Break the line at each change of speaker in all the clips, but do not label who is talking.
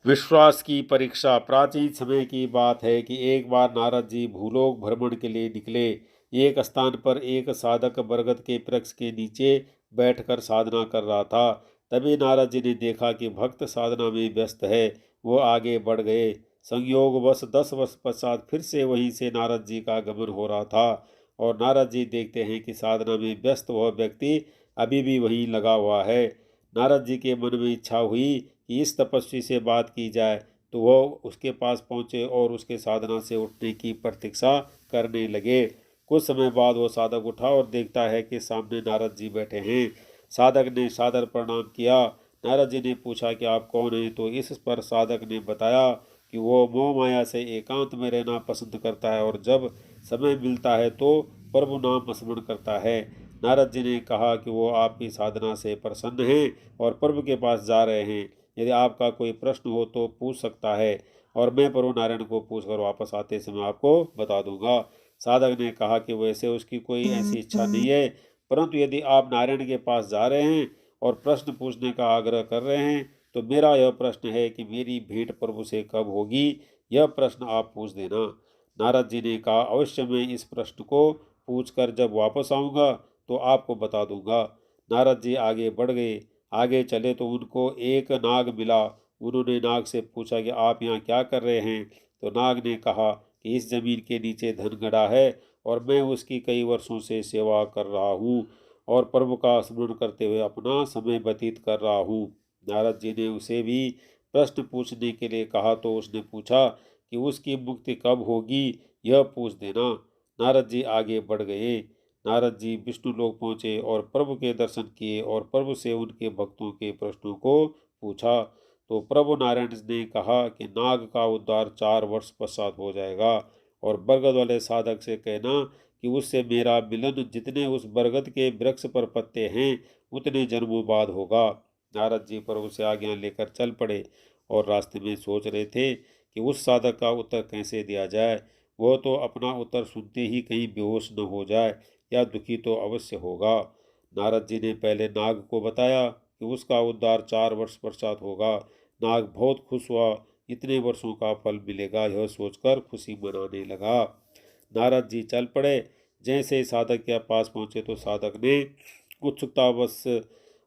विश्वास की परीक्षा। प्राचीन समय की बात है कि एक बार नारद जी भूलोक भ्रमण के लिए निकले। एक स्थान पर एक साधक बरगद के वृक्ष के नीचे बैठकर साधना कर रहा था। तभी नारद जी ने देखा कि भक्त साधना में व्यस्त है। वो आगे बढ़ गए। संयोगवश 10 वर्ष पश्चात फिर से वहीं से नारद जी का गमन हो रहा था और नारद जी देखते हैं कि साधना में व्यस्त वह व्यक्ति अभी भी वहीं लगा हुआ है। नारद जी के मन में इच्छा हुई कि इस तपस्वी से बात की जाए, तो वह उसके पास पहुंचे और उसके साधना से उठने की प्रतीक्षा करने लगे। कुछ समय बाद वो साधक उठा और देखता है कि सामने नारद जी बैठे हैं। साधक ने सादर प्रणाम किया। नारद जी ने पूछा कि आप कौन हैं, तो इस पर साधक ने बताया कि वो मोह माया से एकांत में रहना पसंद करता है और जब समय मिलता है तो प्रभु नाम स्मरण करता है। नारद जी ने कहा कि वो आपकी साधना से प्रसन्न हैं और प्रभु के पास जा रहे हैं। यदि आपका कोई प्रश्न हो तो पूछ सकता है और मैं प्रभु नारायण को पूछकर वापस आते समय आपको बता दूंगा। साधक ने कहा कि वैसे उसकी कोई ऐसी इच्छा नहीं है, परंतु यदि आप नारायण के पास जा रहे हैं और प्रश्न पूछने का आग्रह कर रहे हैं तो मेरा यह प्रश्न है कि मेरी भेंट प्रभु से कब होगी, यह प्रश्न आप पूछ देना। नारद जी ने कहा, अवश्य मैं इस प्रश्न को पूछकर जब वापस आऊंगा तो आपको बता दूंगा। नारद जी आगे बढ़ गए। आगे चले तो उनको एक नाग मिला। उन्होंने नाग से पूछा कि आप यहाँ क्या कर रहे हैं, तो नाग ने कहा कि इस जमीन के नीचे धन गड़ा है और मैं उसकी कई वर्षों से सेवा कर रहा हूँ और प्रभु का स्मरण करते हुए अपना समय व्यतीत कर रहा हूँ। नारद जी ने उसे भी प्रश्न पूछने के लिए कहा तो उसने पूछा कि उसकी मुक्ति कब होगी, यह पूछ देना। नारद जी आगे बढ़ गए। नारद जी विष्णु लोक पहुंचे और प्रभु के दर्शन किए और प्रभु से उनके भक्तों के प्रश्नों को पूछा। तो प्रभु नारायण ने कहा कि नाग का उद्धार 4 वर्ष पश्चात हो जाएगा और बरगद वाले साधक से कहना कि उससे मेरा मिलन जितने उस बरगद के वृक्ष पर पत्ते हैं उतने जन्मों बाद होगा। नारद जी प्रभु से आज्ञा लेकर चल पड़े और रास्ते में सोच रहे थे कि उस साधक का उत्तर कैसे दिया जाए। वह तो अपना उत्तर सुनते ही कहीं बेहोश न हो जाए या दुखी तो अवश्य होगा। नारद जी ने पहले नाग को बताया कि उसका उद्धार 4 वर्ष पश्चात होगा। नाग बहुत खुश हुआ। इतने वर्षों का फल मिलेगा यह सोचकर खुशी मनाने लगा। नारद जी चल पड़े। जैसे ही साधक के पास पहुंचे तो साधक ने उत्सुकतावश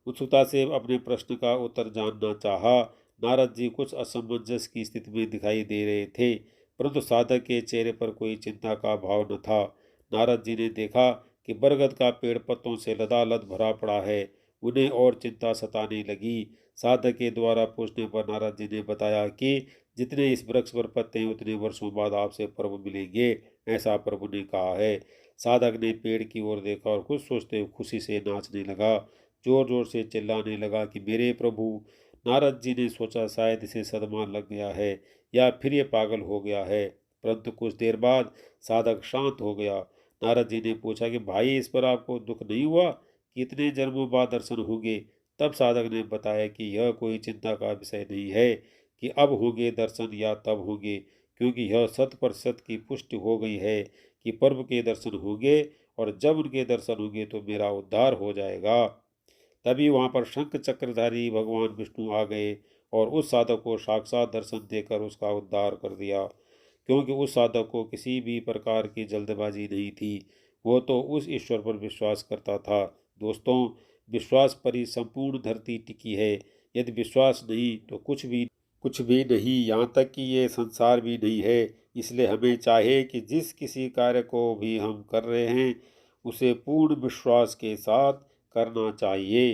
उत्सुकता से अपने प्रश्न का उत्तर जानना चाहा। नारद जी कुछ असमंजस की स्थिति में दिखाई दे रहे थे, परंतु साधक के चेहरे पर कोई चिंता का भाव न था। नारद जी ने देखा कि बरगद का पेड़ पत्तों से लदालद भरा पड़ा है। उन्हें और चिंता सताने लगी। साधक के द्वारा पूछने पर नारद जी ने बताया कि जितने इस वृक्ष पर पत्ते हैं उतने वर्षों बाद आपसे प्रभु मिलेंगे, ऐसा प्रभु ने कहा है। साधक ने पेड़ की ओर देखा और कुछ सोचते हुए खुशी से नाचने लगा। जोर जोर से चिल्लाने लगा कि मेरे प्रभु। नारद जी ने सोचा शायद इसे सदमा लग गया है या फिर ये पागल हो गया है, परंतु कुछ देर बाद साधक शांत हो गया। नारद जी ने पूछा कि भाई, इस पर आपको दुख नहीं हुआ कि इतने जन्मों बाद दर्शन होंगे? तब साधक ने बताया कि यह कोई चिंता का विषय नहीं है कि अब होंगे दर्शन या तब होंगे, क्योंकि यह 100% की पुष्टि हो गई है कि प्रभु के दर्शन होंगे और जब उनके दर्शन होंगे तो मेरा उद्धार हो जाएगा। तभी वहां पर शंख चक्रधारी भगवान विष्णु आ गए और उस साधक को साक्षात दर्शन देकर उसका उद्धार कर दिया, क्योंकि उस साधक को किसी भी प्रकार की जल्दबाजी नहीं थी। वो तो उस ईश्वर पर विश्वास करता था। दोस्तों, विश्वास पर ही संपूर्ण धरती टिकी है। यदि विश्वास नहीं तो कुछ भी नहीं, यहाँ तक कि ये संसार भी नहीं है। इसलिए हमें चाहे कि जिस किसी कार्य को भी हम कर रहे हैं उसे पूर्ण विश्वास के साथ करना चाहिए।